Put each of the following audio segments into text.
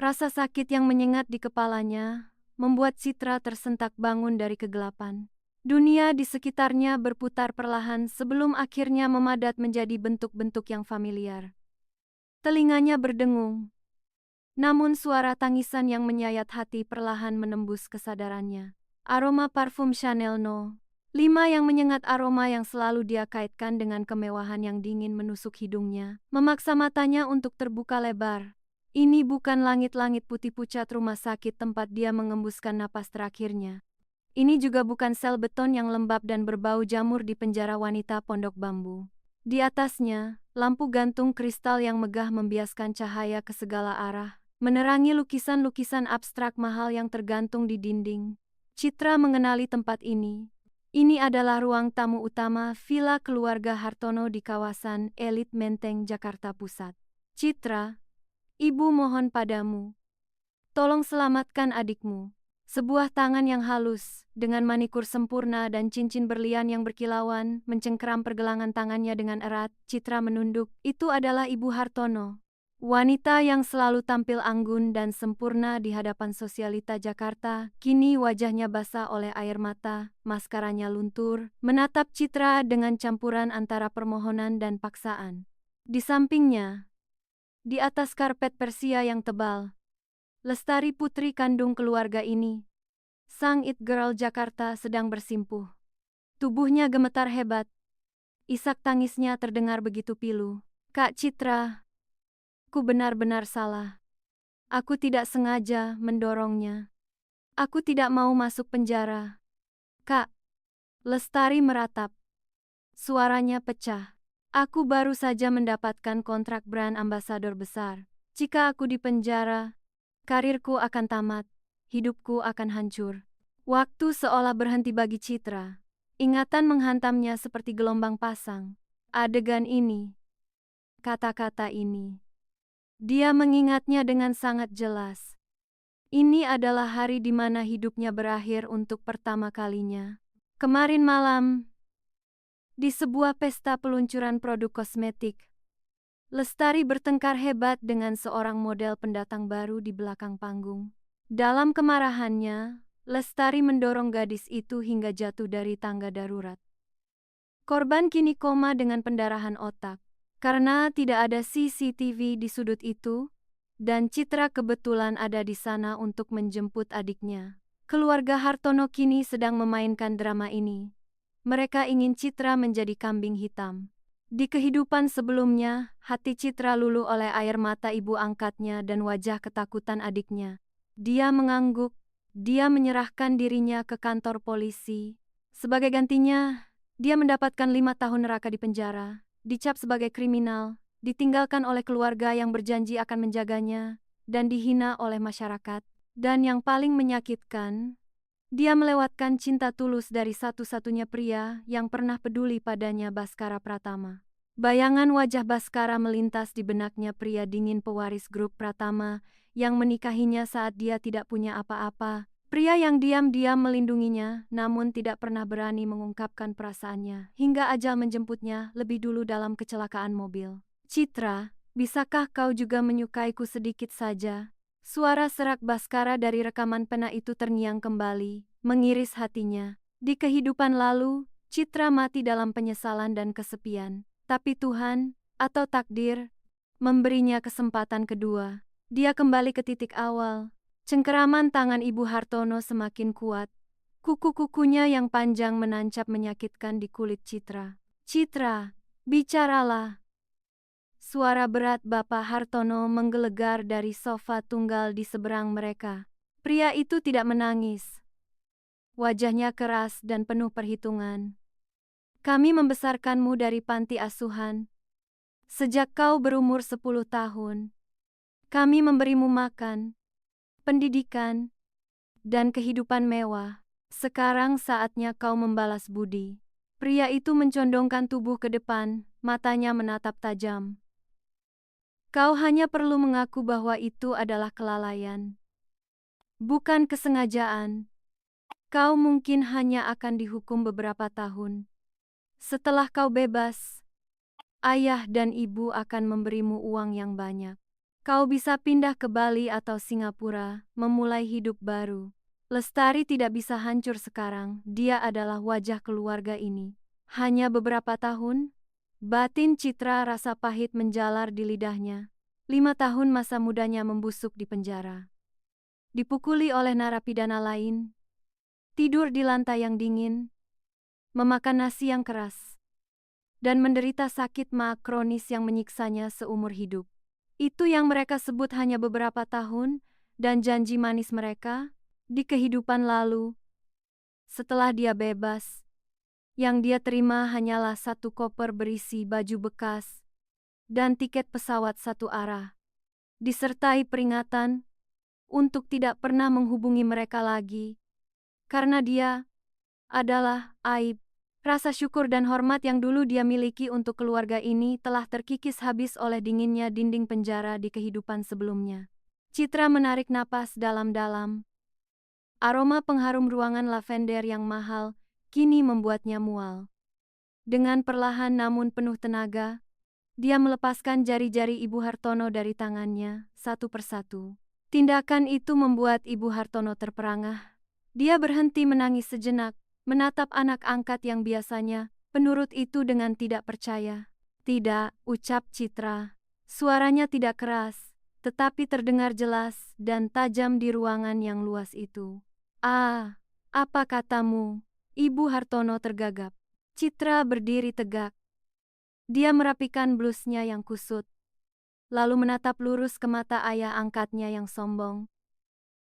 Rasa sakit yang menyengat di kepalanya membuat Citra tersentak bangun dari kegelapan. Dunia di sekitarnya berputar perlahan sebelum akhirnya memadat menjadi bentuk-bentuk yang familiar. Telinganya berdengung, namun suara tangisan yang menyayat hati perlahan menembus kesadarannya. Aroma parfum Chanel No. 5 yang menyengat, aroma yang selalu dia kaitkan dengan kemewahan yang dingin menusuk hidungnya, memaksa matanya untuk terbuka lebar. Ini bukan langit-langit putih pucat rumah sakit tempat dia mengembuskan napas terakhirnya. Ini juga bukan sel beton yang lembab dan berbau jamur di penjara wanita pondok bambu. Di atasnya, lampu gantung kristal yang megah membiaskan cahaya ke segala arah, menerangi lukisan-lukisan abstrak mahal yang tergantung di dinding. Citra mengenali tempat ini. Ini adalah ruang tamu utama villa keluarga Hartono di kawasan elit Menteng, Jakarta Pusat. Citra, ibu mohon padamu. Tolong selamatkan adikmu. Sebuah tangan yang halus, dengan manikur sempurna dan cincin berlian yang berkilauan, mencengkeram pergelangan tangannya dengan erat. Citra menunduk. Itu adalah Ibu Hartono. Wanita yang selalu tampil anggun dan sempurna di hadapan sosialita Jakarta, kini wajahnya basah oleh air mata, maskaranya luntur, menatap Citra dengan campuran antara permohonan dan paksaan. Di sampingnya, di atas karpet Persia yang tebal, Lestari, putri kandung keluarga ini, sang it girl Jakarta, sedang bersimpuh. Tubuhnya gemetar hebat, isak tangisnya terdengar begitu pilu. Kak Citra, aku benar-benar salah. Aku tidak sengaja mendorongnya. Aku tidak mau masuk penjara. Kak, Lestari meratap. Suaranya pecah. Aku baru saja mendapatkan kontrak brand ambasador besar. Jika aku di penjara, karirku akan tamat, hidupku akan hancur. Waktu seolah berhenti bagi Citra. Ingatan menghantamnya seperti gelombang pasang. Adegan ini, kata-kata ini, dia mengingatnya dengan sangat jelas. Ini adalah hari di mana hidupnya berakhir untuk pertama kalinya. Kemarin malam, di sebuah pesta peluncuran produk kosmetik, Lestari bertengkar hebat dengan seorang model pendatang baru di belakang panggung. Dalam kemarahannya, Lestari mendorong gadis itu hingga jatuh dari tangga darurat. Korban kini koma dengan pendarahan otak. Karena tidak ada CCTV di sudut itu, dan Citra kebetulan ada di sana untuk menjemput adiknya. Keluarga Hartono kini sedang memainkan drama ini. Mereka ingin Citra menjadi kambing hitam. Di kehidupan sebelumnya, hati Citra luluh oleh air mata ibu angkatnya dan wajah ketakutan adiknya. Dia mengangguk, dia menyerahkan dirinya ke kantor polisi. Sebagai gantinya, dia mendapatkan 5 tahun neraka di penjara, dicap sebagai kriminal, ditinggalkan oleh keluarga yang berjanji akan menjaganya, dan dihina oleh masyarakat. Dan yang paling menyakitkan, dia melewatkan cinta tulus dari satu-satunya pria yang pernah peduli padanya, Baskara Pratama. Bayangan wajah Baskara melintas di benaknya, pria dingin pewaris grup Pratama yang menikahinya saat dia tidak punya apa-apa. Pria yang diam-diam melindunginya, namun tidak pernah berani mengungkapkan perasaannya, hingga ajal menjemputnya lebih dulu dalam kecelakaan mobil. Citra, bisakah kau juga menyukaiku sedikit saja? Suara serak Baskara dari rekaman pena itu terngiang kembali, mengiris hatinya. Di kehidupan lalu, Citra mati dalam penyesalan dan kesepian. Tapi Tuhan, atau takdir, memberinya kesempatan kedua. Dia kembali ke titik awal. Cengkeraman tangan Ibu Hartono semakin kuat. Kuku-kukunya yang panjang menancap menyakitkan di kulit Citra. Citra, bicaralah. Suara berat Bapak Hartono menggelegar dari sofa tunggal di seberang mereka. Pria itu tidak menangis. Wajahnya keras dan penuh perhitungan. Kami membesarkanmu dari panti asuhan. Sejak kau berumur 10 tahun. Kami memberimu makan, pendidikan, dan kehidupan mewah. Sekarang saatnya kau membalas budi. Pria itu mencondongkan tubuh ke depan, matanya menatap tajam. Kau hanya perlu mengaku bahwa itu adalah kelalaian, bukan kesengajaan. Kau mungkin hanya akan dihukum beberapa tahun. Setelah kau bebas, ayah dan ibu akan memberimu uang yang banyak. Kau bisa pindah ke Bali atau Singapura, memulai hidup baru. Lestari tidak bisa hancur sekarang, dia adalah wajah keluarga ini. Hanya beberapa tahun, batin Citra rasa pahit menjalar di lidahnya. 5 tahun masa mudanya membusuk di penjara. Dipukuli oleh narapidana lain, tidur di lantai yang dingin, memakan nasi yang keras, dan menderita sakit ma kronis yang menyiksanya seumur hidup. Itu yang mereka sebut hanya beberapa tahun, dan janji manis mereka di kehidupan lalu. Setelah dia bebas, yang dia terima hanyalah satu koper berisi baju bekas dan tiket pesawat satu arah, disertai peringatan untuk tidak pernah menghubungi mereka lagi, karena dia adalah aib. Rasa syukur dan hormat yang dulu dia miliki untuk keluarga ini telah terkikis habis oleh dinginnya dinding penjara di kehidupan sebelumnya. Citra menarik napas dalam-dalam. Aroma pengharum ruangan lavender yang mahal kini membuatnya mual. Dengan perlahan namun penuh tenaga, dia melepaskan jari-jari Ibu Hartono dari tangannya, satu persatu. Tindakan itu membuat Ibu Hartono terperangah. Dia berhenti menangis sejenak, menatap anak angkat yang biasanya penurut itu dengan tidak percaya. Tidak, ucap Citra. Suaranya tidak keras, tetapi terdengar jelas dan tajam di ruangan yang luas itu. Ah, apa katamu? Ibu Hartono tergagap. Citra berdiri tegak. Dia merapikan blusnya yang kusut, lalu menatap lurus ke mata ayah angkatnya yang sombong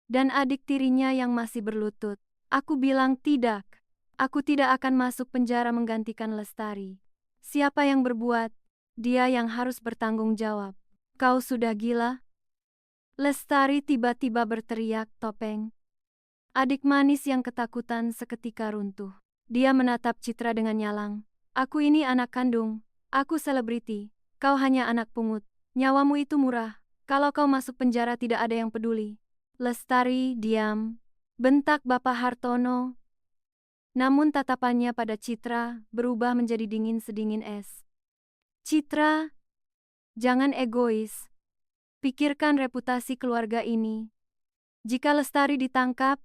dan adik tirinya yang masih berlutut. Aku bilang tidak. Aku tidak akan masuk penjara menggantikan Lestari. Siapa yang berbuat, dia yang harus bertanggung jawab. Kau sudah gila? Lestari tiba-tiba berteriak, Topeng. Adik manis yang ketakutan seketika runtuh. Dia menatap Citra dengan nyalang. Aku ini anak kandung. Aku selebriti. Kau hanya anak pungut. Nyawamu itu murah. Kalau kau masuk penjara tidak ada yang peduli. Lestari, diam. Bentak Bapak Hartono. Namun tatapannya pada Citra berubah menjadi dingin sedingin es. Citra, jangan egois. Pikirkan reputasi keluarga ini. Jika Lestari ditangkap,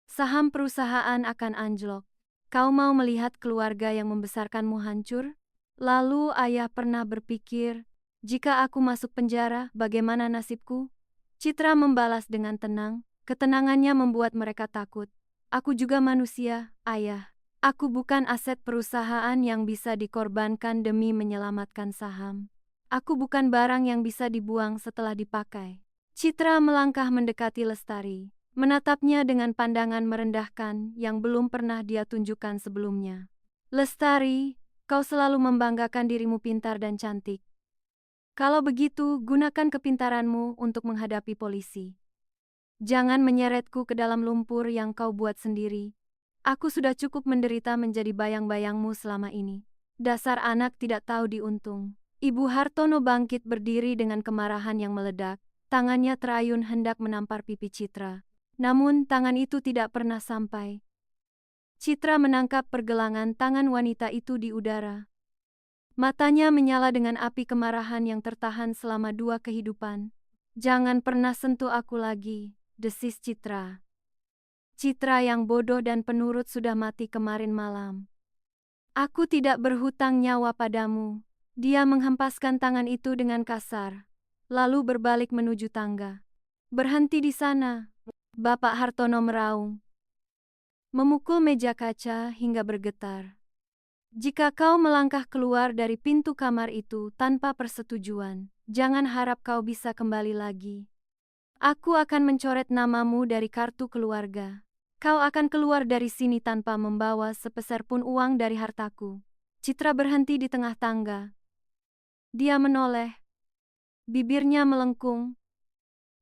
saham perusahaan akan anjlok. Kau mau melihat keluarga yang membesarkanmu hancur? Lalu ayah pernah berpikir, jika aku masuk penjara, bagaimana nasibku? Citra membalas dengan tenang. Ketenangannya membuat mereka takut. Aku juga manusia, ayah. Aku bukan aset perusahaan yang bisa dikorbankan demi menyelamatkan saham. Aku bukan barang yang bisa dibuang setelah dipakai. Citra melangkah mendekati Lestari, menatapnya dengan pandangan merendahkan yang belum pernah dia tunjukkan sebelumnya. Lestari, kau selalu membanggakan dirimu pintar dan cantik. Kalau begitu, gunakan kepintaranmu untuk menghadapi polisi. Jangan menyeretku ke dalam lumpur yang kau buat sendiri. Aku sudah cukup menderita menjadi bayang-bayangmu selama ini. Dasar anak tidak tahu diuntung. Ibu Hartono bangkit berdiri dengan kemarahan yang meledak. Tangannya terayun hendak menampar pipi Citra. Namun tangan itu tidak pernah sampai. Citra menangkap pergelangan tangan wanita itu di udara. Matanya menyala dengan api kemarahan yang tertahan selama 2 kehidupan. Jangan pernah sentuh aku lagi, desis Citra. Citra yang bodoh dan penurut sudah mati kemarin malam. Aku tidak berhutang nyawa padamu. Dia menghempaskan tangan itu dengan kasar, lalu berbalik menuju tangga. Berhenti di sana, Bapak Hartono meraung. Memukul meja kaca hingga bergetar. Jika kau melangkah keluar dari pintu kamar itu tanpa persetujuan, jangan harap kau bisa kembali lagi. Aku akan mencoret namamu dari kartu keluarga. Kau akan keluar dari sini tanpa membawa sepeser pun uang dari hartaku. Citra berhenti di tengah tangga. Dia menoleh. Bibirnya melengkung,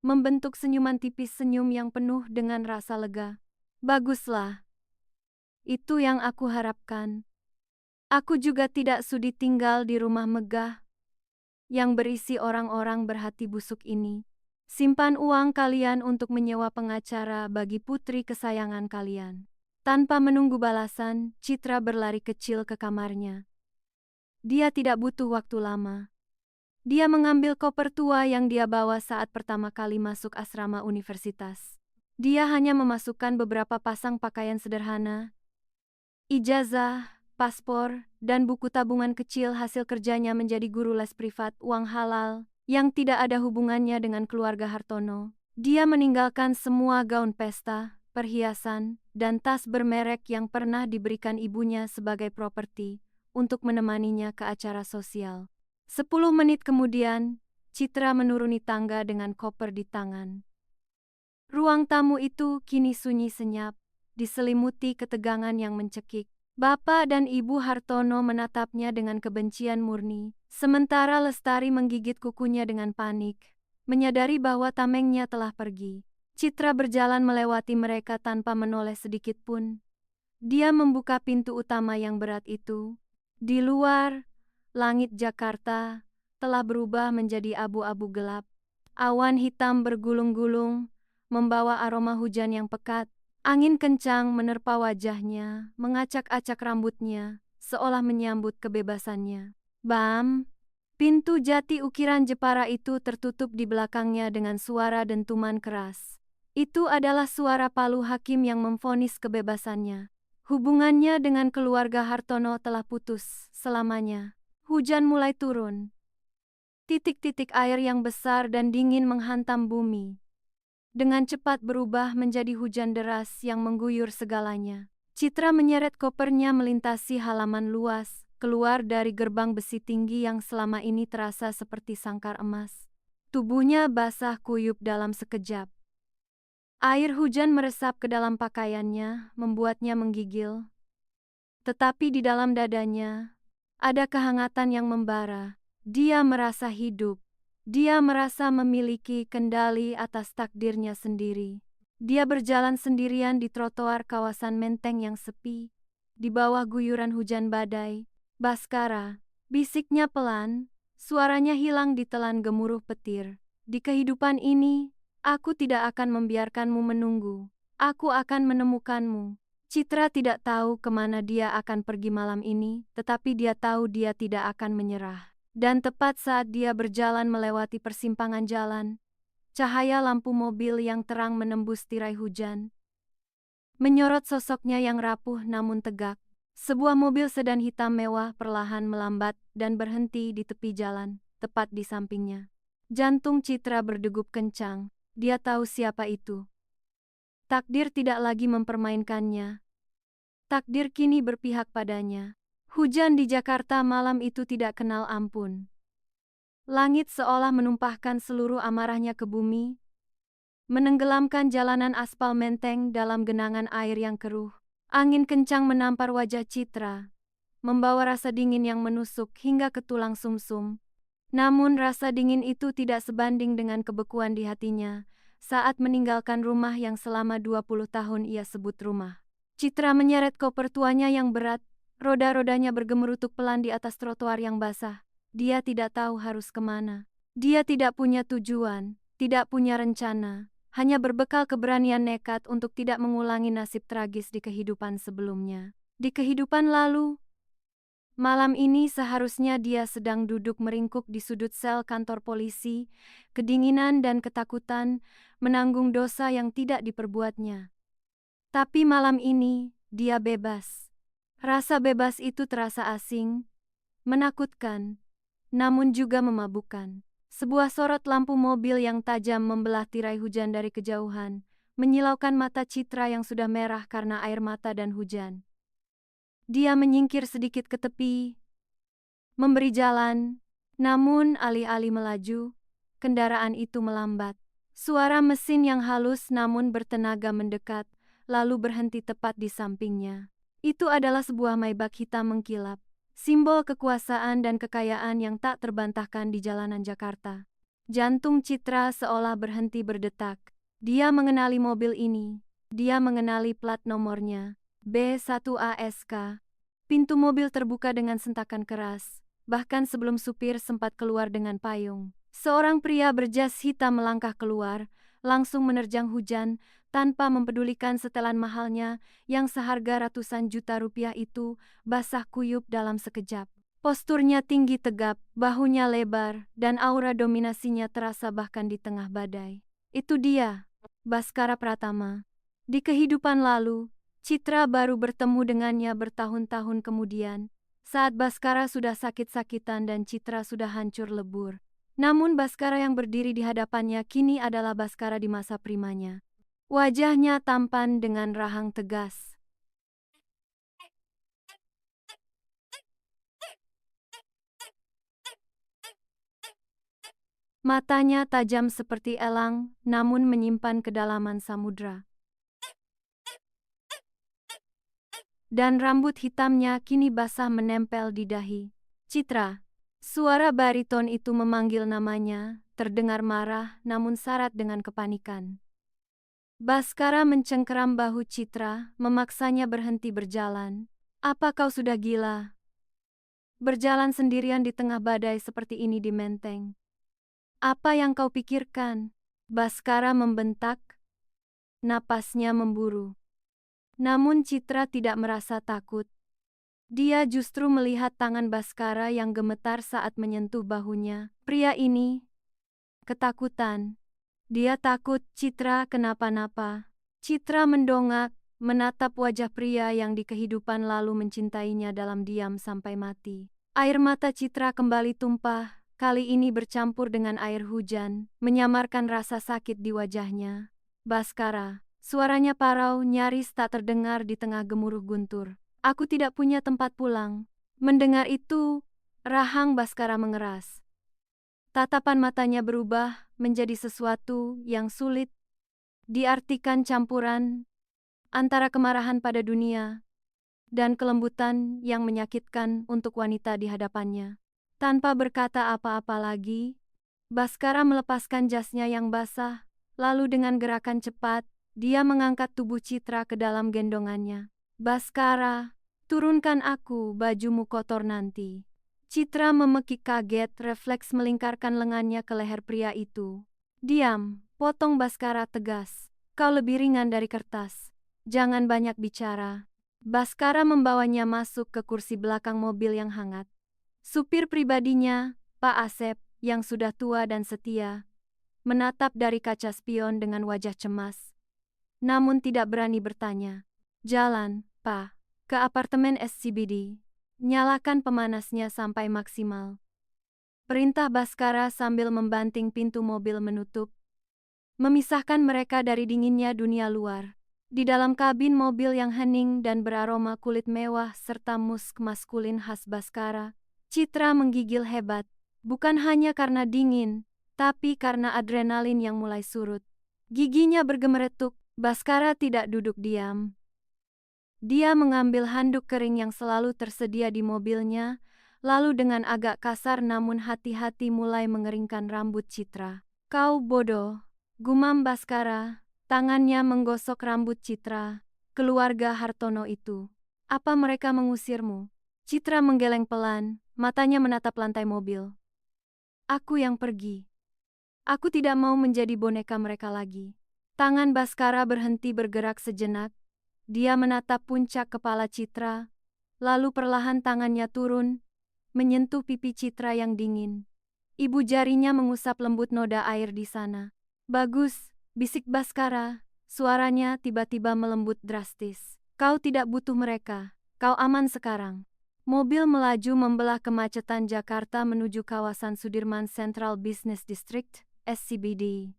membentuk senyuman tipis, senyum yang penuh dengan rasa lega. Baguslah. Itu yang aku harapkan. Aku juga tidak sudi tinggal di rumah megah yang berisi orang-orang berhati busuk ini. Simpan uang kalian untuk menyewa pengacara bagi putri kesayangan kalian. Tanpa menunggu balasan, Citra berlari kecil ke kamarnya. Dia tidak butuh waktu lama. Dia mengambil koper tua yang dia bawa saat pertama kali masuk asrama universitas. Dia hanya memasukkan beberapa pasang pakaian sederhana, ijazah, paspor, dan buku tabungan kecil hasil kerjanya menjadi guru les privat uang halal yang tidak ada hubungannya dengan keluarga Hartono. Dia meninggalkan semua gaun pesta, perhiasan, dan tas bermerek yang pernah diberikan ibunya sebagai properti untuk menemaninya ke acara sosial. 10 menit kemudian, Citra menuruni tangga dengan koper di tangan. Ruang tamu itu kini sunyi senyap, diselimuti ketegangan yang mencekik. Bapak dan Ibu Hartono menatapnya dengan kebencian murni, sementara Lestari menggigit kukunya dengan panik, menyadari bahwa tamengnya telah pergi. Citra berjalan melewati mereka tanpa menoleh sedikit pun. Dia membuka pintu utama yang berat itu. Di luar, langit Jakarta telah berubah menjadi abu-abu gelap. Awan hitam bergulung-gulung, membawa aroma hujan yang pekat. Angin kencang menerpa wajahnya, mengacak-acak rambutnya, seolah menyambut kebebasannya. Bam! Pintu jati ukiran Jepara itu tertutup di belakangnya dengan suara dentuman keras. Itu adalah suara palu hakim yang memvonis kebebasannya. Hubungannya dengan keluarga Hartono telah putus selamanya. Hujan mulai turun. Titik-titik air yang besar dan dingin menghantam bumi. Dengan cepat berubah menjadi hujan deras yang mengguyur segalanya. Citra menyeret kopernya melintasi halaman luas, keluar dari gerbang besi tinggi yang selama ini terasa seperti sangkar emas. Tubuhnya basah kuyup dalam sekejap. Air hujan meresap ke dalam pakaiannya, membuatnya menggigil. Tetapi di dalam dadanya, ada kehangatan yang membara. Dia merasa hidup. Dia merasa memiliki kendali atas takdirnya sendiri. Dia berjalan sendirian di trotoar kawasan Menteng yang sepi. Di bawah guyuran hujan badai, Baskara, bisiknya pelan, suaranya hilang ditelan gemuruh petir. Di kehidupan ini, aku tidak akan membiarkanmu menunggu. Aku akan menemukanmu. Citra tidak tahu kemana dia akan pergi malam ini, tetapi dia tahu dia tidak akan menyerah. Dan tepat saat dia berjalan melewati persimpangan jalan, cahaya lampu mobil yang terang menembus tirai hujan, menyorot sosoknya yang rapuh namun tegak. Sebuah mobil sedan hitam mewah perlahan melambat dan berhenti di tepi jalan, tepat di sampingnya. Jantung Citra berdegup kencang. Dia tahu siapa itu. Takdir tidak lagi mempermainkannya. Takdir kini berpihak padanya. Hujan di Jakarta malam itu tidak kenal ampun. Langit seolah menumpahkan seluruh amarahnya ke bumi, menenggelamkan jalanan aspal Menteng dalam genangan air yang keruh. Angin kencang menampar wajah Citra, membawa rasa dingin yang menusuk hingga ke tulang sumsum. Namun rasa dingin itu tidak sebanding dengan kebekuan di hatinya saat meninggalkan rumah yang selama 20 tahun ia sebut rumah. Citra menyeret koper tuanya yang berat. Roda-rodanya bergemerutuk pelan di atas trotoar yang basah. Dia tidak tahu harus kemana. Dia tidak punya tujuan, tidak punya rencana, hanya berbekal keberanian nekat untuk tidak mengulangi nasib tragis di kehidupan sebelumnya. Di kehidupan lalu, malam ini seharusnya dia sedang duduk meringkuk di sudut sel kantor polisi, kedinginan dan ketakutan, menanggung dosa yang tidak diperbuatnya. Tapi malam ini, dia bebas. Rasa bebas itu terasa asing, menakutkan, namun juga memabukkan. Sebuah sorot lampu mobil yang tajam membelah tirai hujan dari kejauhan, menyilaukan mata Citra yang sudah merah karena air mata dan hujan. Dia menyingkir sedikit ke tepi, memberi jalan, namun alih-alih melaju, kendaraan itu melambat. Suara mesin yang halus namun bertenaga mendekat, lalu berhenti tepat di sampingnya. Itu adalah sebuah Maybach hitam mengkilap, simbol kekuasaan dan kekayaan yang tak terbantahkan di jalanan Jakarta. Jantung Citra seolah berhenti berdetak. Dia mengenali mobil ini. Dia mengenali plat nomornya, B1ASK. Pintu mobil terbuka dengan sentakan keras, bahkan sebelum supir sempat keluar dengan payung. Seorang pria berjas hitam melangkah keluar, langsung menerjang hujan, tanpa mempedulikan setelan mahalnya yang seharga ratusan juta rupiah itu basah kuyup dalam sekejap. Posturnya tinggi tegap, bahunya lebar, dan aura dominasinya terasa bahkan di tengah badai. Itu dia, Baskara Pratama. Di kehidupan lalu, Citra baru bertemu dengannya bertahun-tahun kemudian, saat Baskara sudah sakit-sakitan dan Citra sudah hancur lebur. Namun Baskara yang berdiri di hadapannya kini adalah Baskara di masa primanya. Wajahnya tampan dengan rahang tegas. Matanya tajam seperti elang, namun menyimpan kedalaman samudra. Dan rambut hitamnya kini basah menempel di dahi. Citra. Suara bariton itu memanggil namanya, terdengar marah namun syarat dengan kepanikan. Baskara mencengkeram bahu Citra, memaksanya berhenti berjalan. Apa kau sudah gila? Berjalan sendirian di tengah badai seperti ini di Menteng. Apa yang kau pikirkan? Baskara membentak. Napasnya memburu. Namun Citra tidak merasa takut. Dia justru melihat tangan Baskara yang gemetar saat menyentuh bahunya. Pria ini ketakutan. Dia takut Citra kenapa-napa. Citra mendongak, menatap wajah pria yang di kehidupan lalu mencintainya dalam diam sampai mati. Air mata Citra kembali tumpah. Kali ini bercampur dengan air hujan, menyamarkan rasa sakit di wajahnya. Baskara, suaranya parau nyaris tak terdengar di tengah gemuruh guntur. Aku tidak punya tempat pulang. Mendengar itu, rahang Baskara mengeras. Tatapan matanya berubah menjadi sesuatu yang sulit diartikan, campuran antara kemarahan pada dunia dan kelembutan yang menyakitkan untuk wanita di hadapannya. Tanpa berkata apa-apa lagi, Baskara melepaskan jasnya yang basah, lalu dengan gerakan cepat, dia mengangkat tubuh Citra ke dalam gendongannya. Baskara, turunkan aku, bajumu kotor nanti. Citra memekik kaget, refleks melingkarkan lengannya ke leher pria itu. Diam, potong Baskara tegas. Kau lebih ringan dari kertas. Jangan banyak bicara. Baskara membawanya masuk ke kursi belakang mobil yang hangat. Supir pribadinya, Pak Asep, yang sudah tua dan setia, menatap dari kaca spion dengan wajah cemas. Namun tidak berani bertanya. Jalan, Pak, ke apartemen SCBD. Nyalakan pemanasnya sampai maksimal. Perintah Baskara sambil membanting pintu mobil menutup, memisahkan mereka dari dinginnya dunia luar. Di dalam kabin mobil yang hening dan beraroma kulit mewah serta musk maskulin khas Baskara, Citra menggigil hebat, bukan hanya karena dingin, tapi karena adrenalin yang mulai surut. Giginya bergemeretuk, Baskara tidak duduk diam. Dia mengambil handuk kering yang selalu tersedia di mobilnya, lalu dengan agak kasar namun hati-hati mulai mengeringkan rambut Citra. Kau bodoh, gumam Baskara, tangannya menggosok rambut Citra. Keluarga Hartono itu, apa mereka mengusirmu? Citra menggeleng pelan, matanya menatap lantai mobil. Aku yang pergi. Aku tidak mau menjadi boneka mereka lagi. Tangan Baskara berhenti bergerak sejenak. Dia menatap puncak kepala Citra, lalu perlahan tangannya turun, menyentuh pipi Citra yang dingin. Ibu jarinya mengusap lembut noda air di sana. Bagus, bisik Baskara, suaranya tiba-tiba melembut drastis. Kau tidak butuh mereka, kau aman sekarang. Mobil melaju membelah kemacetan Jakarta menuju kawasan Sudirman Central Business District, SCBD.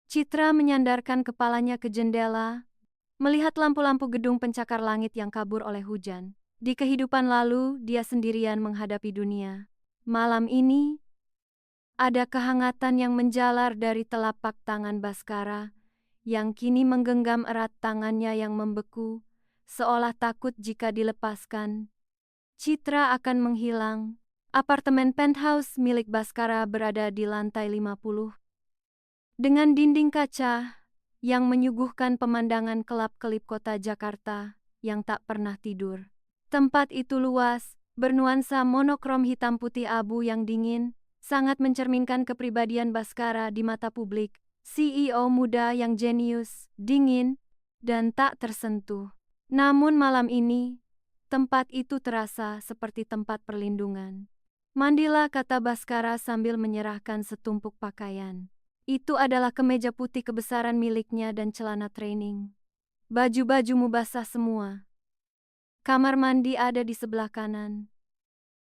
Citra menyandarkan kepalanya ke jendela, melihat lampu-lampu gedung pencakar langit yang kabur oleh hujan. Di kehidupan lalu, dia sendirian menghadapi dunia. Malam ini, ada kehangatan yang menjalar dari telapak tangan Baskara, yang kini menggenggam erat tangannya yang membeku, seolah takut jika dilepaskan Citra akan menghilang. Apartemen penthouse milik Baskara berada di lantai 50. Dengan dinding kaca yang menyuguhkan pemandangan kelap-kelip kota Jakarta yang tak pernah tidur. Tempat itu luas, bernuansa monokrom hitam putih abu yang dingin, sangat mencerminkan kepribadian Baskara di mata publik. CEO muda yang jenius, dingin, dan tak tersentuh. Namun malam ini, Tempat itu terasa seperti tempat perlindungan. "Mandilah," kata Baskara sambil menyerahkan setumpuk pakaian. Itu adalah kemeja putih kebesaran miliknya dan celana training. "Baju-bajumu basah semua. Kamar mandi ada di sebelah kanan.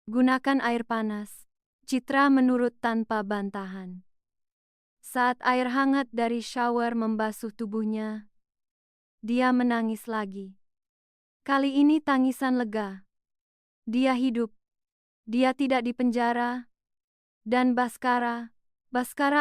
Gunakan air panas." Citra menurut tanpa bantahan. Saat air hangat dari shower membasuh tubuhnya, dia menangis lagi. Kali ini tangisan lega. Dia hidup. Dia tidak di penjara. Dan Baskara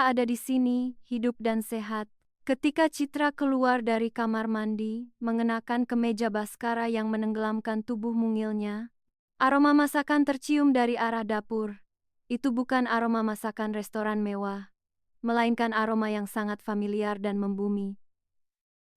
ada di sini, hidup dan sehat. Ketika Citra keluar dari kamar mandi, mengenakan kemeja Baskara yang menenggelamkan tubuh mungilnya, aroma masakan tercium dari arah dapur. Itu bukan aroma masakan restoran mewah, melainkan aroma yang sangat familiar dan membumi.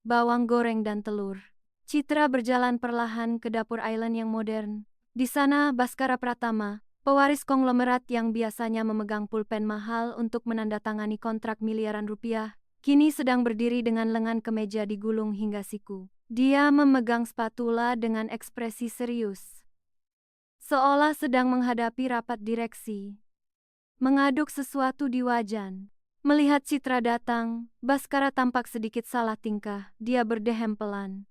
Bawang goreng dan telur. Citra berjalan perlahan ke dapur Island yang modern. Di sana Baskara Pratama, pewaris konglomerat yang biasanya memegang pulpen mahal untuk menandatangani kontrak miliaran rupiah, kini sedang berdiri dengan lengan kemeja digulung hingga siku. Dia memegang spatula dengan ekspresi serius, seolah sedang menghadapi rapat direksi. Mengaduk sesuatu di wajan. Melihat Citra datang, Baskara tampak sedikit salah tingkah. Dia berdehem pelan.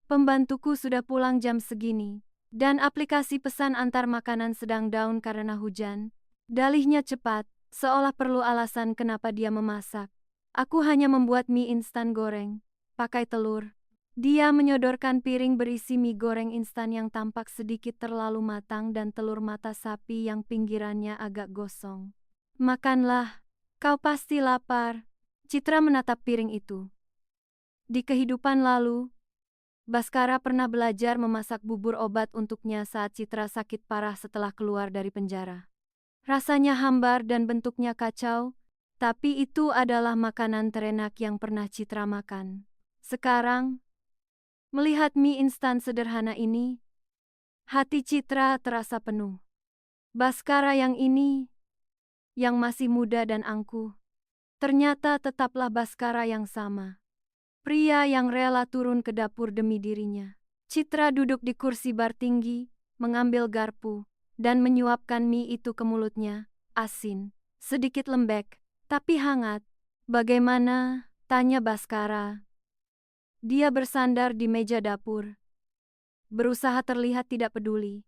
"Pembantuku sudah pulang jam segini, dan aplikasi pesan antar makanan sedang down karena hujan." Dalihnya cepat, seolah perlu alasan kenapa dia memasak. "Aku hanya membuat mie instan goreng, pakai telur." Dia menyodorkan piring berisi mie goreng instan yang tampak sedikit terlalu matang dan telur mata sapi yang pinggirannya agak gosong. "Makanlah, kau pasti lapar." Citra menatap piring itu. Di kehidupan lalu, Baskara pernah belajar memasak bubur obat untuknya saat Citra sakit parah setelah keluar dari penjara. Rasanya hambar dan bentuknya kacau, tapi itu adalah makanan terenak yang pernah Citra makan. Sekarang, melihat mie instan sederhana ini, hati Citra terasa penuh. Baskara yang ini, yang masih muda dan angkuh, ternyata tetaplah Baskara yang sama. Pria yang rela turun ke dapur demi dirinya. Citra duduk di kursi bar tinggi, mengambil garpu, dan menyuapkan mie itu ke mulutnya. Asin, sedikit lembek, tapi hangat. "Bagaimana?" tanya Baskara. Dia bersandar di meja dapur, berusaha terlihat tidak peduli.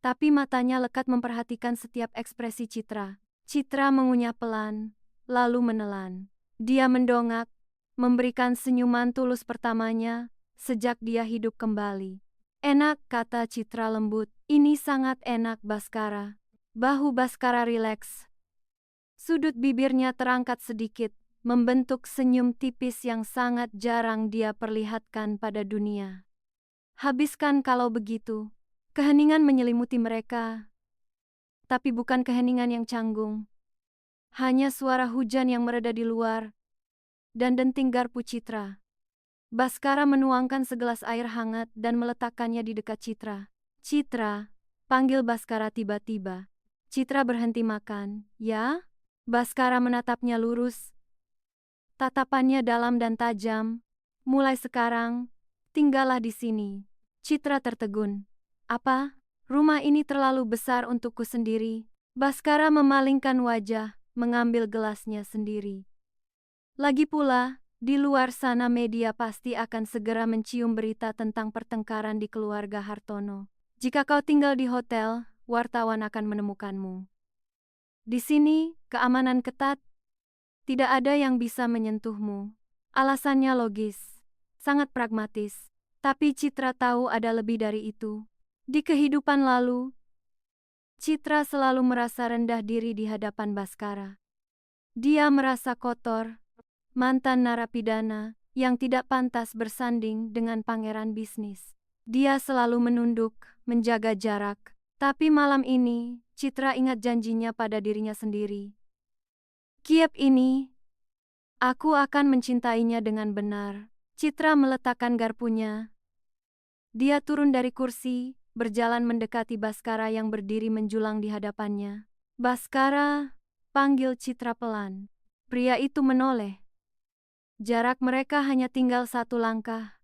Tapi matanya lekat memperhatikan setiap ekspresi Citra. Citra mengunyah pelan, lalu menelan. Dia mendongak, memberikan senyuman tulus pertamanya sejak dia hidup kembali. "Enak," kata Citra lembut. "Ini sangat enak, Baskara." Bahu Baskara rileks. Sudut bibirnya terangkat sedikit, membentuk senyum tipis yang sangat jarang dia perlihatkan pada dunia. "Habiskan kalau begitu." Keheningan menyelimuti mereka, tapi bukan keheningan yang canggung. Hanya suara hujan yang mereda di luar, dan denting garpu Citra. Baskara menuangkan segelas air hangat dan meletakkannya di dekat Citra. "Citra," panggil Baskara tiba-tiba. Citra berhenti makan. "Ya?" Baskara menatapnya lurus. Tatapannya dalam dan tajam. "Mulai sekarang, tinggallah di sini." Citra tertegun. "Apa? Rumah ini terlalu besar untukku sendiri." Baskara memalingkan wajah, mengambil gelasnya sendiri. "Lagi pula, di luar sana media pasti akan segera mencium berita tentang pertengkaran di keluarga Hartono. Jika kau tinggal di hotel, wartawan akan menemukanmu. Di sini, keamanan ketat. Tidak ada yang bisa menyentuhmu." Alasannya logis, sangat pragmatis. Tapi Citra tahu ada lebih dari itu. Di kehidupan lalu, Citra selalu merasa rendah diri di hadapan Baskara. Dia merasa kotor, mantan narapidana yang tidak pantas bersanding dengan pangeran bisnis. Dia selalu menunduk, menjaga jarak. Tapi malam ini, Citra ingat janjinya pada dirinya sendiri. "Kiep ini, aku akan mencintainya dengan benar." Citra meletakkan garpunya. Dia turun dari kursi, berjalan mendekati Baskara yang berdiri menjulang di hadapannya. "Baskara," panggil Citra pelan. Pria itu menoleh. Jarak mereka hanya tinggal 1 langkah.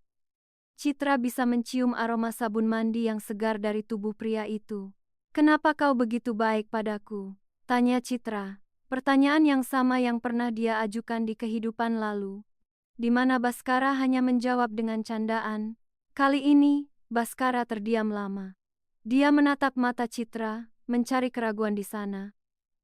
Citra bisa mencium aroma sabun mandi yang segar dari tubuh pria itu. "Kenapa kau begitu baik padaku?" tanya Citra. Pertanyaan yang sama yang pernah dia ajukan di kehidupan lalu, di mana Baskara hanya menjawab dengan candaan. Kali ini, Baskara terdiam lama. Dia menatap mata Citra, mencari keraguan di sana.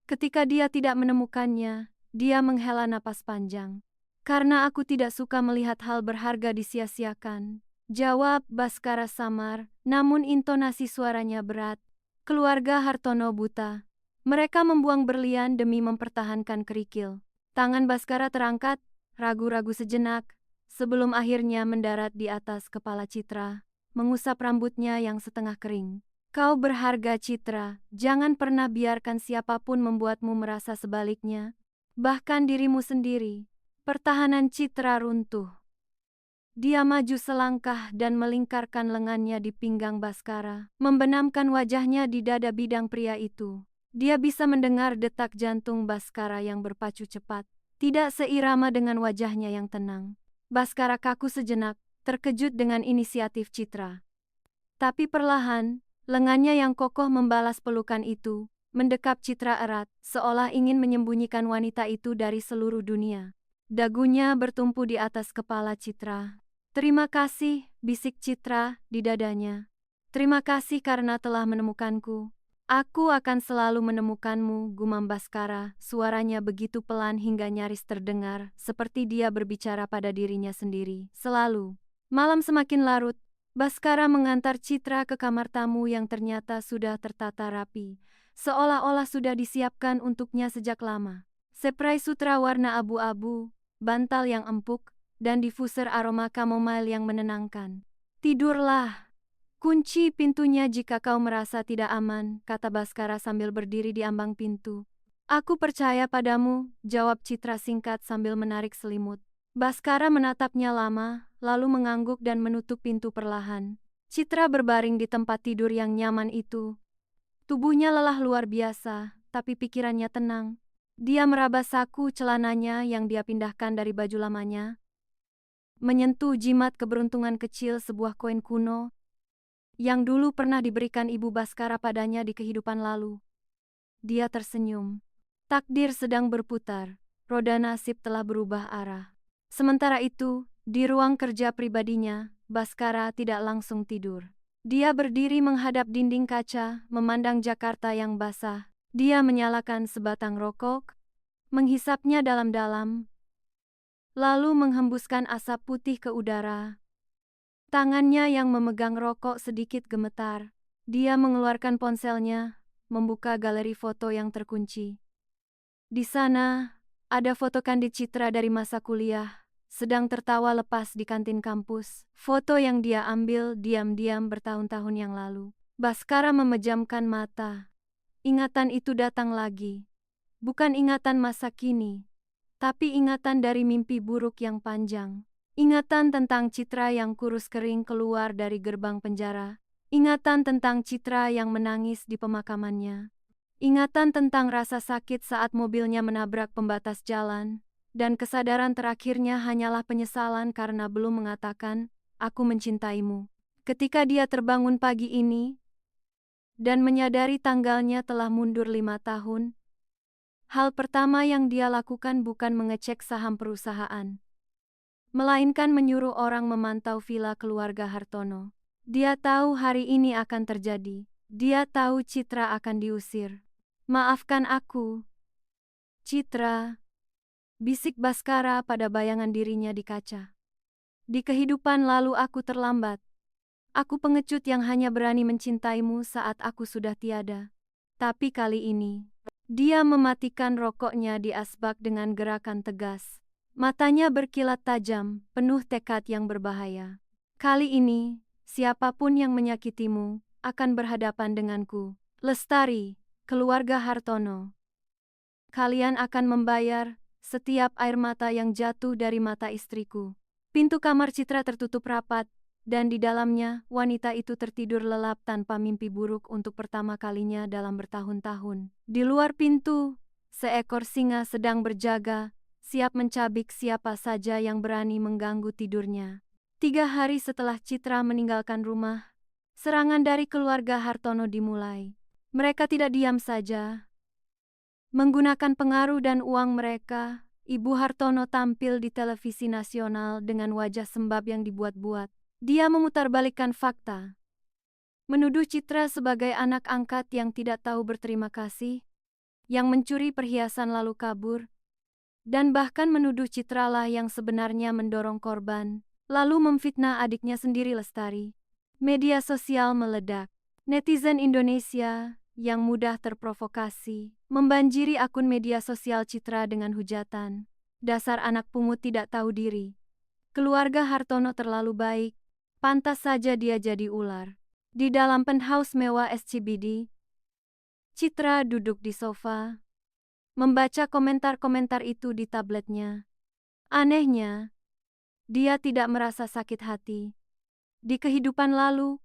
Ketika dia tidak menemukannya, dia menghela napas panjang. "Karena aku tidak suka melihat hal berharga disia-siakan," jawab Baskara samar, namun intonasi suaranya berat. Keluarga Hartono buta. Mereka membuang berlian demi mempertahankan kerikil. Tangan Baskara terangkat, ragu-ragu sejenak, sebelum akhirnya mendarat di atas kepala Citra, mengusap rambutnya yang setengah kering. "Kau berharga, Citra, jangan pernah biarkan siapapun membuatmu merasa sebaliknya, bahkan dirimu sendiri." Pertahanan Citra runtuh. Dia maju selangkah dan melingkarkan lengannya di pinggang Baskara, membenamkan wajahnya di dada bidang pria itu. Dia bisa mendengar detak jantung Baskara yang berpacu cepat, tidak seirama dengan wajahnya yang tenang. Baskara kaku sejenak, terkejut dengan inisiatif Citra. Tapi perlahan, lengannya yang kokoh membalas pelukan itu, mendekap Citra erat, seolah ingin menyembunyikan wanita itu dari seluruh dunia. Dagunya bertumpu di atas kepala Citra. "Terima kasih," bisik Citra di dadanya. "Terima kasih karena telah menemukanku." "Aku akan selalu menemukanmu," gumam Baskara, suaranya begitu pelan hingga nyaris terdengar, seperti dia berbicara pada dirinya sendiri. "Selalu." Malam semakin larut, Baskara mengantar Citra ke kamar tamu yang ternyata sudah tertata rapi, seolah-olah sudah disiapkan untuknya sejak lama. Spray sutra warna abu-abu, bantal yang empuk, dan diffuser aroma chamomile yang menenangkan. "Tidurlah. Kunci pintunya jika kau merasa tidak aman," kata Baskara sambil berdiri di ambang pintu. "Aku percaya padamu," jawab Citra singkat sambil menarik selimut. Baskara menatapnya lama, lalu mengangguk dan menutup pintu perlahan. Citra berbaring di tempat tidur yang nyaman itu. Tubuhnya lelah luar biasa, tapi pikirannya tenang. Dia meraba saku celananya yang dia pindahkan dari baju lamanya, menyentuh jimat keberuntungan kecil sebuah koin kuno yang dulu pernah diberikan ibu Baskara padanya di kehidupan lalu. Dia tersenyum. Takdir sedang berputar, roda nasib telah berubah arah. Sementara itu, di ruang kerja pribadinya, Baskara tidak langsung tidur. Dia berdiri menghadap dinding kaca, memandang Jakarta yang basah. Dia menyalakan sebatang rokok, menghisapnya dalam-dalam, lalu menghembuskan asap putih ke udara. Tangannya yang memegang rokok sedikit gemetar. Dia mengeluarkan ponselnya, membuka galeri foto yang terkunci. Di sana, ada foto Kandit Citra dari masa kuliah, sedang tertawa lepas di kantin kampus. Foto yang dia ambil diam-diam bertahun-tahun yang lalu. Baskara memejamkan mata. Ingatan itu datang lagi. Bukan ingatan masa kini, tapi ingatan dari mimpi buruk yang panjang. Ingatan tentang Citra yang kurus kering keluar dari gerbang penjara. Ingatan tentang Citra yang menangis di pemakamannya. Ingatan tentang rasa sakit saat mobilnya menabrak pembatas jalan. Dan kesadaran terakhirnya hanyalah penyesalan karena belum mengatakan, "Aku mencintaimu." Ketika dia terbangun pagi ini, dan menyadari tanggalnya telah mundur 5 tahun, hal pertama yang dia lakukan bukan mengecek saham perusahaan, melainkan menyuruh orang memantau villa keluarga Hartono. Dia tahu hari ini akan terjadi. Dia tahu Citra akan diusir. "Maafkan aku, Citra," bisik Baskara pada bayangan dirinya di kaca. "Di kehidupan lalu aku terlambat. Aku pengecut yang hanya berani mencintaimu saat aku sudah tiada. Tapi kali ini..." Dia mematikan rokoknya di asbak dengan gerakan tegas. Matanya berkilat tajam, penuh tekad yang berbahaya. "Kali ini, siapapun yang menyakitimu, akan berhadapan denganku. Lestari, keluarga Hartono. Kalian akan membayar setiap air mata yang jatuh dari mata istriku." Pintu kamar Citra tertutup rapat, dan di dalamnya, wanita itu tertidur lelap tanpa mimpi buruk untuk pertama kalinya dalam bertahun-tahun. Di luar pintu, seekor singa sedang berjaga, siap mencabik siapa saja yang berani mengganggu tidurnya. 3 hari setelah Citra meninggalkan rumah, serangan dari keluarga Hartono dimulai. Mereka tidak diam saja. Menggunakan pengaruh dan uang mereka, Ibu Hartono tampil di televisi nasional dengan wajah sembab yang dibuat-buat. Dia memutarbalikkan fakta, menuduh Citra sebagai anak angkat yang tidak tahu berterima kasih, yang mencuri perhiasan lalu kabur, dan bahkan menuduh Citralah yang sebenarnya mendorong korban, lalu memfitnah adiknya sendiri Lestari. Media sosial meledak. Netizen Indonesia yang mudah terprovokasi membanjiri akun media sosial Citra dengan hujatan. Dasar anak pungut tidak tahu diri. Keluarga Hartono terlalu baik, pantas saja dia jadi ular. Di dalam penthouse mewah SCBD, Citra duduk di sofa, membaca komentar-komentar itu di tabletnya. Anehnya, dia tidak merasa sakit hati. Di kehidupan lalu,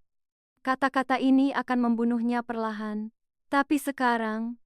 kata-kata ini akan membunuhnya perlahan. Tapi sekarang,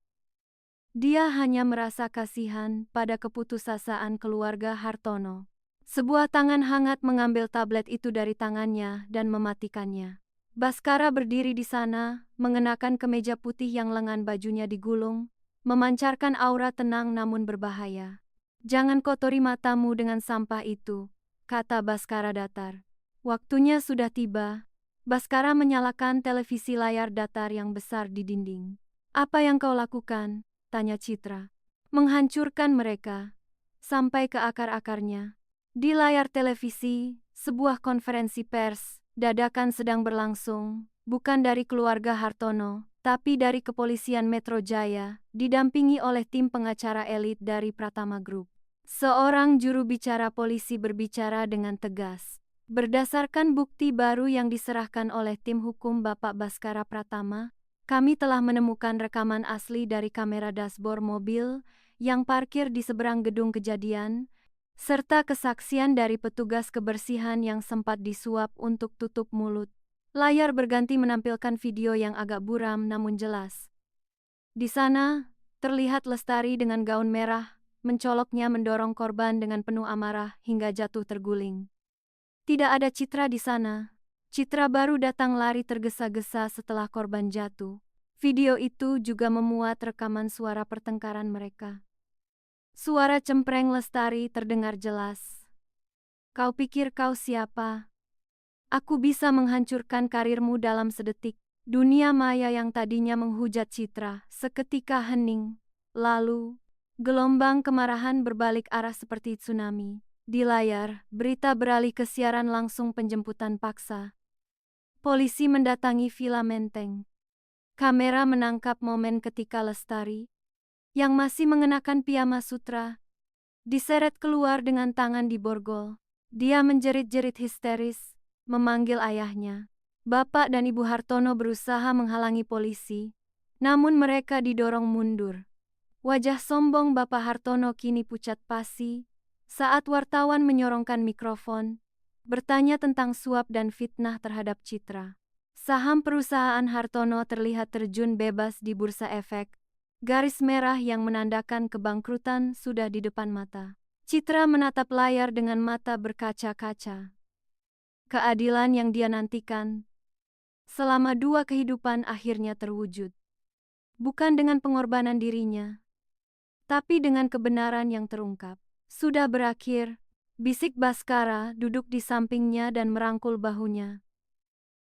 dia hanya merasa kasihan pada keputusasaan keluarga Hartono. Sebuah tangan hangat mengambil tablet itu dari tangannya dan mematikannya. Baskara berdiri di sana, mengenakan kemeja putih yang lengan bajunya digulung, memancarkan aura tenang namun berbahaya. "Jangan kotori matamu dengan sampah itu," kata Baskara datar. Waktunya sudah tiba. Baskara menyalakan televisi layar datar yang besar di dinding. "Apa yang kau lakukan?" tanya Citra. "Menghancurkan mereka, sampai ke akar-akarnya." Di layar televisi, sebuah konferensi pers dadakan sedang berlangsung, bukan dari keluarga Hartono, tapi dari Kepolisian Metro Jaya, didampingi oleh tim pengacara elit dari Pratama Group. Seorang juru bicara polisi berbicara dengan tegas. "Berdasarkan bukti baru yang diserahkan oleh tim hukum Bapak Baskara Pratama, kami telah menemukan rekaman asli dari kamera dashboard mobil yang parkir di seberang gedung kejadian, serta kesaksian dari petugas kebersihan yang sempat disuap untuk tutup mulut." Layar berganti menampilkan video yang agak buram namun jelas. Di sana, terlihat Lestari dengan gaun merah, mencoloknya mendorong korban dengan penuh amarah hingga jatuh terguling. Tidak ada Citra di sana. Citra baru datang lari tergesa-gesa setelah korban jatuh. Video itu juga memuat rekaman suara pertengkaran mereka. Suara cempreng Lestari terdengar jelas. "Kau pikir kau siapa? Aku bisa menghancurkan karirmu dalam sedetik." Dunia maya yang tadinya menghujat Citra seketika hening. Lalu, gelombang kemarahan berbalik arah seperti tsunami. Di layar, berita beralih ke siaran langsung penjemputan paksa. Polisi mendatangi Villa Menteng. Kamera menangkap momen ketika Lestari, yang masih mengenakan piyama sutra, diseret keluar dengan tangan di borgol. Dia menjerit-jerit histeris, memanggil ayahnya. Bapak dan Ibu Hartono berusaha menghalangi polisi, namun mereka didorong mundur. Wajah sombong Bapak Hartono kini pucat pasi, saat wartawan menyorongkan mikrofon, bertanya tentang suap dan fitnah terhadap Citra. Saham perusahaan Hartono terlihat terjun bebas di bursa efek. Garis merah yang menandakan kebangkrutan sudah di depan mata. Citra menatap layar dengan mata berkaca-kaca. Keadilan yang dia nantikan selama 2 kehidupan akhirnya terwujud. Bukan dengan pengorbanan dirinya, tapi dengan kebenaran yang terungkap. "Sudah berakhir," bisik Baskara duduk di sampingnya dan merangkul bahunya.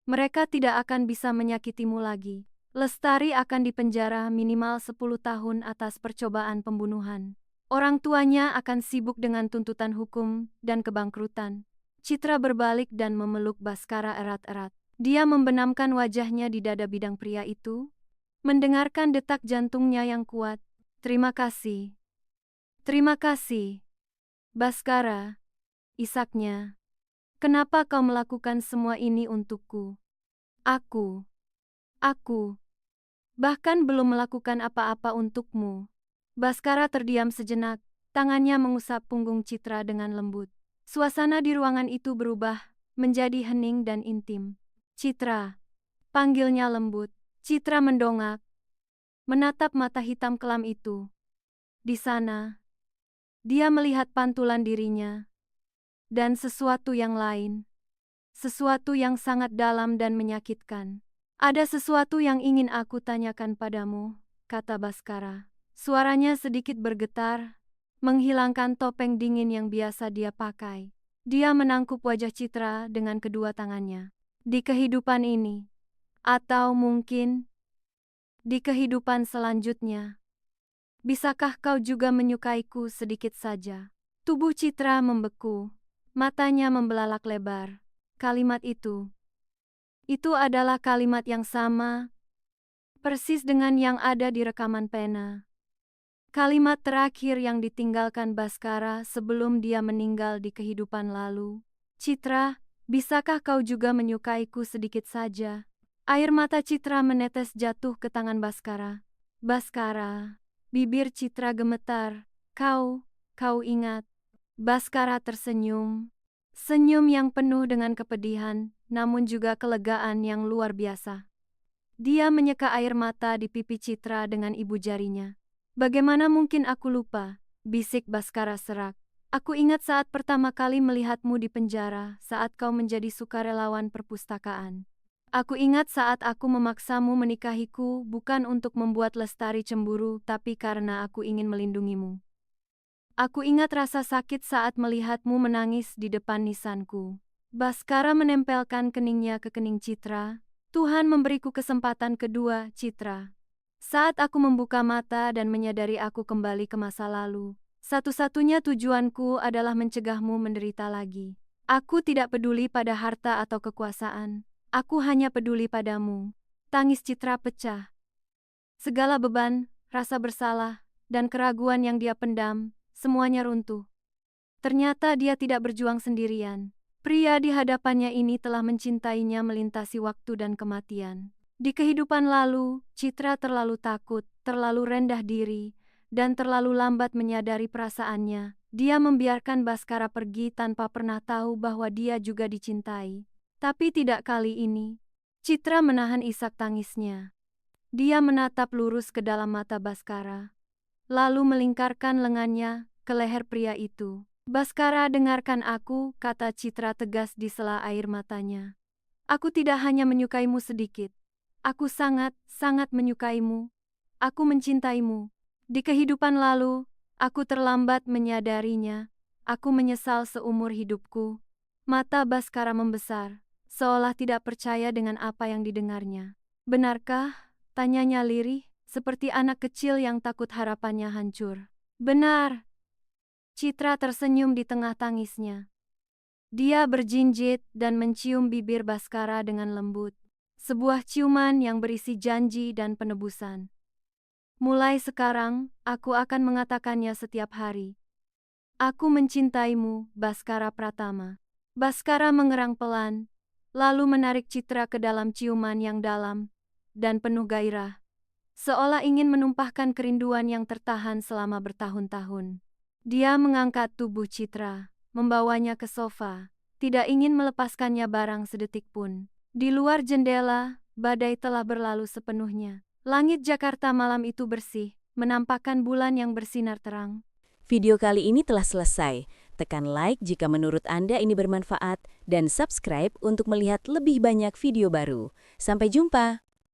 "Mereka tidak akan bisa menyakitimu lagi. Lestari akan dipenjara minimal 10 tahun atas percobaan pembunuhan. Orang tuanya akan sibuk dengan tuntutan hukum dan kebangkrutan." Citra berbalik dan memeluk Baskara erat-erat. Dia membenamkan wajahnya di dada bidang pria itu, mendengarkan detak jantungnya yang kuat. "Terima kasih. Terima kasih, Baskara," isaknya. "Kenapa kau melakukan semua ini untukku? Aku bahkan belum melakukan apa-apa untukmu." Baskara terdiam sejenak, tangannya mengusap punggung Citra dengan lembut. Suasana di ruangan itu berubah, menjadi hening dan intim. "Citra," panggilnya lembut. Citra mendongak, menatap mata hitam kelam itu. Di sana, dia melihat pantulan dirinya, dan sesuatu yang lain. sesuatu yang sangat dalam dan menyakitkan. Ada sesuatu yang ingin aku tanyakan padamu, kata Baskara. Suaranya sedikit bergetar, menghilangkan topeng dingin yang biasa dia pakai. Dia menangkup wajah Citra dengan kedua tangannya. Di kehidupan ini, atau mungkin di kehidupan selanjutnya, bisakah kau juga menyukaiku sedikit saja? Tubuh Citra membeku, matanya membelalak lebar. Kalimat itu adalah kalimat yang sama, persis dengan yang ada di rekaman pena. Kalimat terakhir yang ditinggalkan Baskara sebelum dia meninggal di kehidupan lalu. Citra, bisakah kau juga menyukaiku sedikit saja? Air mata Citra menetes jatuh ke tangan Baskara. Baskara, bibir Citra gemetar. Kau ingat. Baskara tersenyum. Senyum yang penuh dengan kepedihan, namun juga kelegaan yang luar biasa. Dia menyeka air mata di pipi Citra dengan ibu jarinya. Bagaimana mungkin aku lupa, bisik Baskara serak. Aku ingat saat pertama kali melihatmu di penjara, saat kau menjadi sukarelawan perpustakaan. Aku ingat saat aku memaksamu menikahiku bukan untuk membuat Lestari cemburu, tapi karena aku ingin melindungimu. Aku ingat rasa sakit saat melihatmu menangis di depan nisanku. Baskara menempelkan keningnya ke kening Citra. Tuhan memberiku kesempatan kedua, Citra. Saat aku membuka mata dan menyadari aku kembali ke masa lalu, satu-satunya tujuanku adalah mencegahmu menderita lagi. Aku tidak peduli pada harta atau kekuasaan. Aku hanya peduli padamu. Tangis Citra pecah. Segala beban, rasa bersalah, dan keraguan yang dia pendam, semuanya runtuh. Ternyata dia tidak berjuang sendirian. Pria di hadapannya ini telah mencintainya melintasi waktu dan kematian. Di kehidupan lalu, Citra terlalu takut, terlalu rendah diri, dan terlalu lambat menyadari perasaannya. Dia membiarkan Baskara pergi tanpa pernah tahu bahwa dia juga dicintai. Tapi tidak kali ini. Citra menahan isak tangisnya. Dia menatap lurus ke dalam mata Baskara, lalu melingkarkan lengannya ke leher pria itu. Baskara, dengarkan aku, kata Citra tegas di sela air matanya. Aku tidak hanya menyukaimu sedikit. Aku sangat, sangat menyukaimu. Aku mencintaimu. Di kehidupan lalu, aku terlambat menyadarinya. Aku menyesal seumur hidupku. Mata Baskara membesar, seolah tidak percaya dengan apa yang didengarnya. Benarkah? Tanyanya lirih, seperti anak kecil yang takut harapannya hancur. Benar. Citra tersenyum di tengah tangisnya. Dia berjinjit dan mencium bibir Baskara dengan lembut. Sebuah ciuman yang berisi janji dan penebusan. Mulai sekarang, aku akan mengatakannya setiap hari. Aku mencintaimu, Baskara Pratama. Baskara mengerang pelan, lalu menarik Citra ke dalam ciuman yang dalam dan penuh gairah, seolah ingin menumpahkan kerinduan yang tertahan selama bertahun-tahun. Dia mengangkat tubuh Citra, membawanya ke sofa, tidak ingin melepaskannya barang sedetik pun. Di luar jendela, badai telah berlalu sepenuhnya. Langit Jakarta malam itu bersih, menampakkan bulan yang bersinar terang. Video kali ini telah selesai. Tekan like jika menurut Anda ini bermanfaat dan subscribe untuk melihat lebih banyak video baru. Sampai jumpa!